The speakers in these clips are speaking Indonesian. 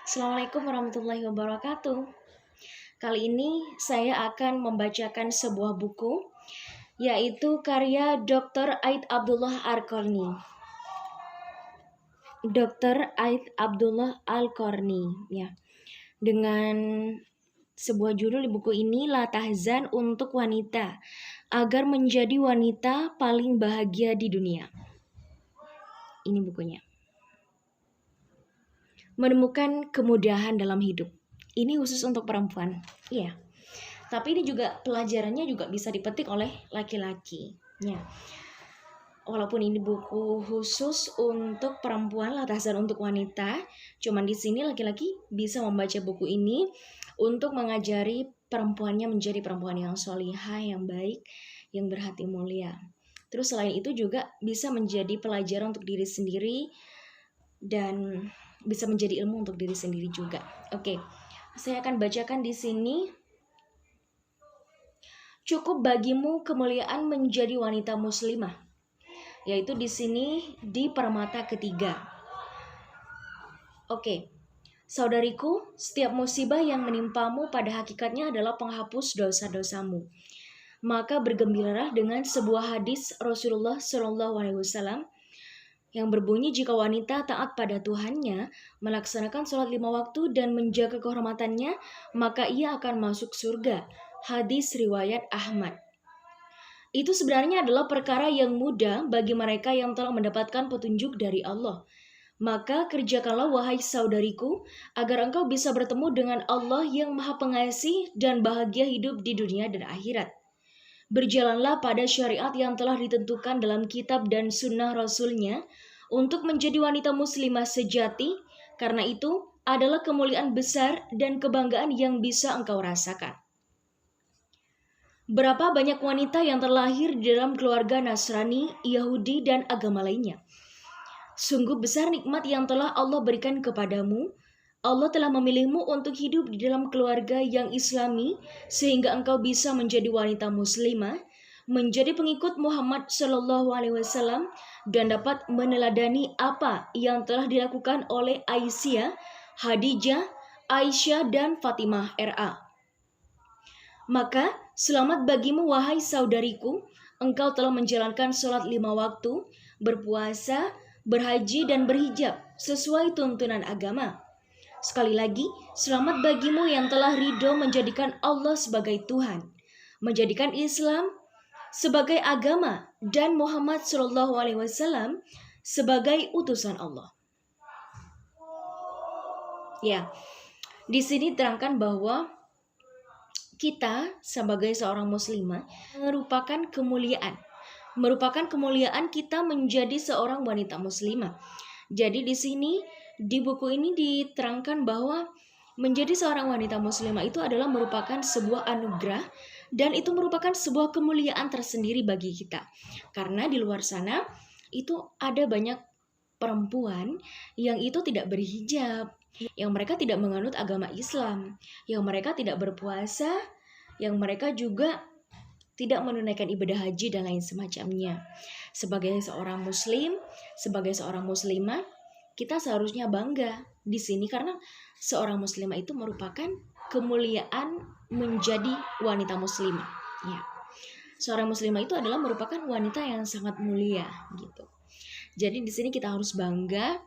Assalamualaikum warahmatullahi wabarakatuh. Kali ini saya akan membacakan sebuah buku, yaitu karya Dr. Aid Abdullah Al-Qarni. Dr. Aid Abdullah Al-Qarni, ya. Dengan sebuah judul di buku ini, La Tahzan untuk Wanita, agar menjadi wanita paling bahagia di dunia. Ini bukunya. Menemukan kemudahan dalam hidup. Ini khusus untuk perempuan. Iya. Tapi ini juga pelajarannya juga bisa dipetik oleh laki-laki. Ya. Walaupun ini buku khusus untuk perempuan, La Tahzan untuk wanita, cuman di sini laki-laki bisa membaca buku ini untuk mengajari perempuannya menjadi perempuan yang solihah, yang baik, yang berhati mulia. Terus selain itu juga bisa menjadi pelajaran untuk diri sendiri dan bisa menjadi ilmu untuk diri sendiri juga. Oke, saya akan bacakan di sini. Cukup bagimu kemuliaan menjadi wanita muslimah, yaitu di sini di permata ketiga. Oke, saudariku, setiap musibah yang menimpamu pada hakikatnya adalah penghapus dosa-dosamu. Maka bergembiralah dengan sebuah hadis Rasulullah SAW yang berbunyi, jika wanita taat pada Tuhannya, melaksanakan sholat 5 waktu dan menjaga kehormatannya, maka ia akan masuk surga. Hadis riwayat Ahmad. Itu sebenarnya adalah perkara yang mudah bagi mereka yang telah mendapatkan petunjuk dari Allah. Maka kerjakanlah wahai saudariku, agar engkau bisa bertemu dengan Allah yang maha pengasih dan bahagia hidup di dunia dan akhirat. Berjalanlah pada syariat yang telah ditentukan dalam kitab dan sunnah Rasulnya untuk menjadi wanita muslimah sejati, karena itu adalah kemuliaan besar dan kebanggaan yang bisa engkau rasakan. Berapa banyak wanita yang terlahir di dalam keluarga Nasrani, Yahudi, dan agama lainnya. Sungguh besar nikmat yang telah Allah berikan kepadamu. Allah telah memilihmu untuk hidup di dalam keluarga yang Islami, sehingga engkau bisa menjadi wanita muslimah, menjadi pengikut Muhammad SAW, dan dapat meneladani apa yang telah dilakukan oleh Aisyah, Khadijah, Aisyah, dan Fatimah RA. Maka selamat bagimu wahai saudariku, engkau telah menjalankan sholat 5 waktu, berpuasa, berhaji, dan berhijab sesuai tuntunan agama. Sekali lagi, selamat bagimu yang telah ridho menjadikan Allah sebagai Tuhan, menjadikan Islam sebagai agama, dan Muhammad SAW sebagai utusan Allah. Ya, di sini terangkan bahwa kita sebagai seorang muslimah merupakan kemuliaan kita menjadi seorang wanita muslimah. Jadi di sini di buku ini diterangkan bahwa menjadi seorang wanita muslimah itu adalah merupakan sebuah anugerah dan itu merupakan sebuah kemuliaan tersendiri bagi kita. Karena di luar sana itu ada banyak perempuan yang itu tidak berhijab, yang mereka tidak menganut agama Islam, yang mereka tidak berpuasa, yang mereka juga tidak menunaikan ibadah haji dan lain semacamnya. Sebagai seorang muslim, sebagai seorang muslimah, kita seharusnya bangga di sini karena seorang muslimah itu merupakan kemuliaan menjadi wanita muslimah. Ya. Seorang muslimah itu adalah merupakan wanita yang sangat mulia gitu. Jadi di sini kita harus bangga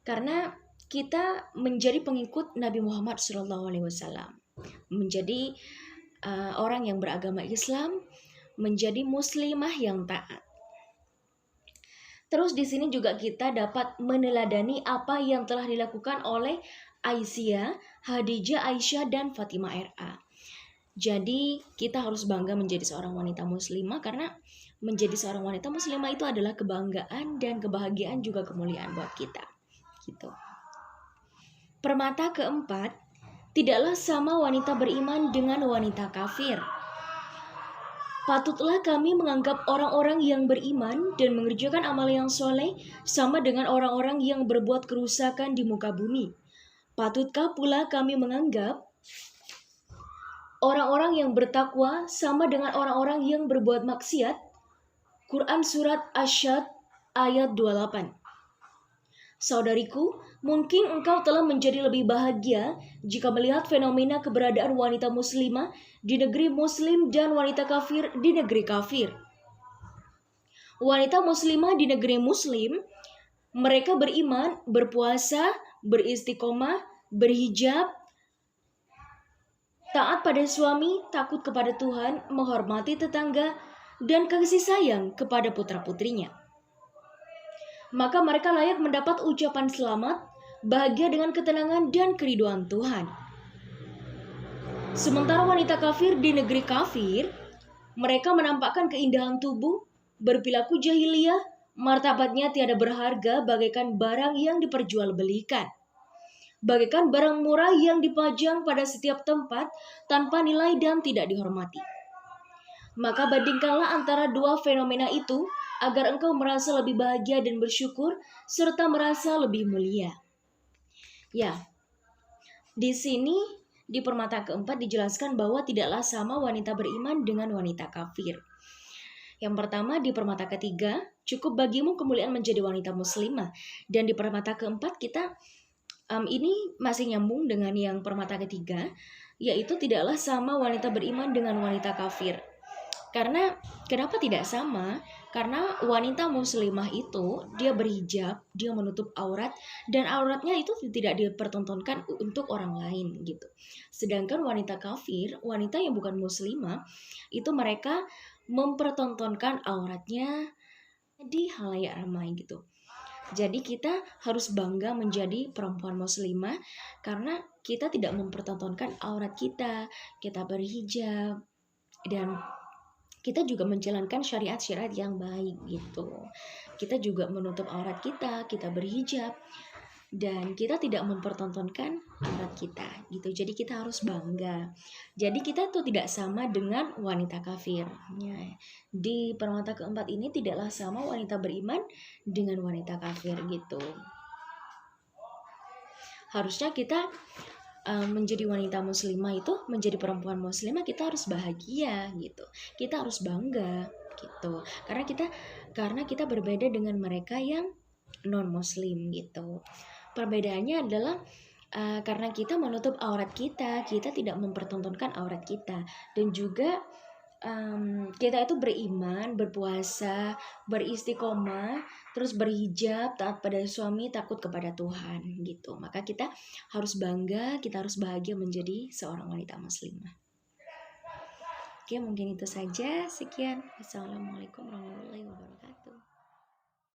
karena kita menjadi pengikut Nabi Muhammad SAW, menjadi orang yang beragama Islam, menjadi muslimah yang taat. Terus di sini juga kita dapat meneladani apa yang telah dilakukan oleh Aisyah, Khadijah, Aisyah, dan Fatimah RA. Jadi kita harus bangga menjadi seorang wanita muslimah karena menjadi seorang wanita muslimah itu adalah kebanggaan dan kebahagiaan juga kemuliaan buat kita. Gitu. Permata keempat, tidaklah sama wanita beriman dengan wanita kafir. Patutlah kami menganggap orang-orang yang beriman dan mengerjakan amal yang soleh sama dengan orang-orang yang berbuat kerusakan di muka bumi. Patutkah pula kami menganggap orang-orang yang bertakwa sama dengan orang-orang yang berbuat maksiat? Quran Surat Asy-Syad ayat 28. Saudariku, mungkin engkau telah menjadi lebih bahagia jika melihat fenomena keberadaan wanita muslimah di negeri muslim dan wanita kafir di negeri kafir. Wanita muslimah di negeri muslim, mereka beriman, berpuasa, beristiqomah, berhijab, taat pada suami, takut kepada Tuhan, menghormati tetangga, dan kasih sayang kepada putra-putrinya. Maka mereka layak mendapat ucapan selamat, bahagia dengan ketenangan dan keriduan Tuhan. Sementara wanita kafir di negeri kafir, mereka menampakkan keindahan tubuh, berperilaku jahiliyah, martabatnya tiada berharga bagaikan barang yang diperjualbelikan. Bagaikan barang murah yang dipajang pada setiap tempat tanpa nilai dan tidak dihormati. Maka bandingkanlah antara dua fenomena itu agar engkau merasa lebih bahagia dan bersyukur serta merasa lebih mulia. Ya, di sini di permata keempat dijelaskan bahwa tidaklah sama wanita beriman dengan wanita kafir. Yang pertama di permata ketiga, cukup bagimu kemuliaan menjadi wanita muslimah. Dan di permata keempat kita ini masih nyambung dengan yang permata ketiga, yaitu tidaklah sama wanita beriman dengan wanita kafir. Karena kenapa tidak sama? Karena wanita muslimah itu dia berhijab, dia menutup aurat, dan auratnya itu tidak dipertontonkan untuk orang lain gitu. Sedangkan wanita kafir, wanita yang bukan muslimah, itu mereka mempertontonkan auratnya di halayak ramai gitu. Jadi kita harus bangga menjadi perempuan muslimah karena kita tidak mempertontonkan aurat kita berhijab, dan kita juga menjalankan syariat-syariat yang baik gitu. Kita juga menutup aurat kita berhijab, dan kita tidak mempertontonkan aurat kita gitu. Jadi kita harus bangga. Jadi kita tuh tidak sama dengan wanita kafir. Ya. Di permata keempat ini tidaklah sama wanita beriman dengan wanita kafir gitu. Harusnya kita menjadi wanita muslimah itu, menjadi perempuan muslimah, kita harus bahagia gitu. Kita harus bangga gitu. Karena kita berbeda dengan mereka yang non muslim gitu. Perbedaannya adalah karena kita menutup aurat kita tidak mempertontonkan aurat kita, dan juga kita itu beriman, berpuasa, beristiqomah, terus berhijab, taat pada suami, takut kepada Tuhan gitu. Maka kita harus bangga, kita harus bahagia menjadi seorang wanita muslimah. Oke, mungkin itu saja. Sekian. Assalamualaikum warahmatullahi wabarakatuh.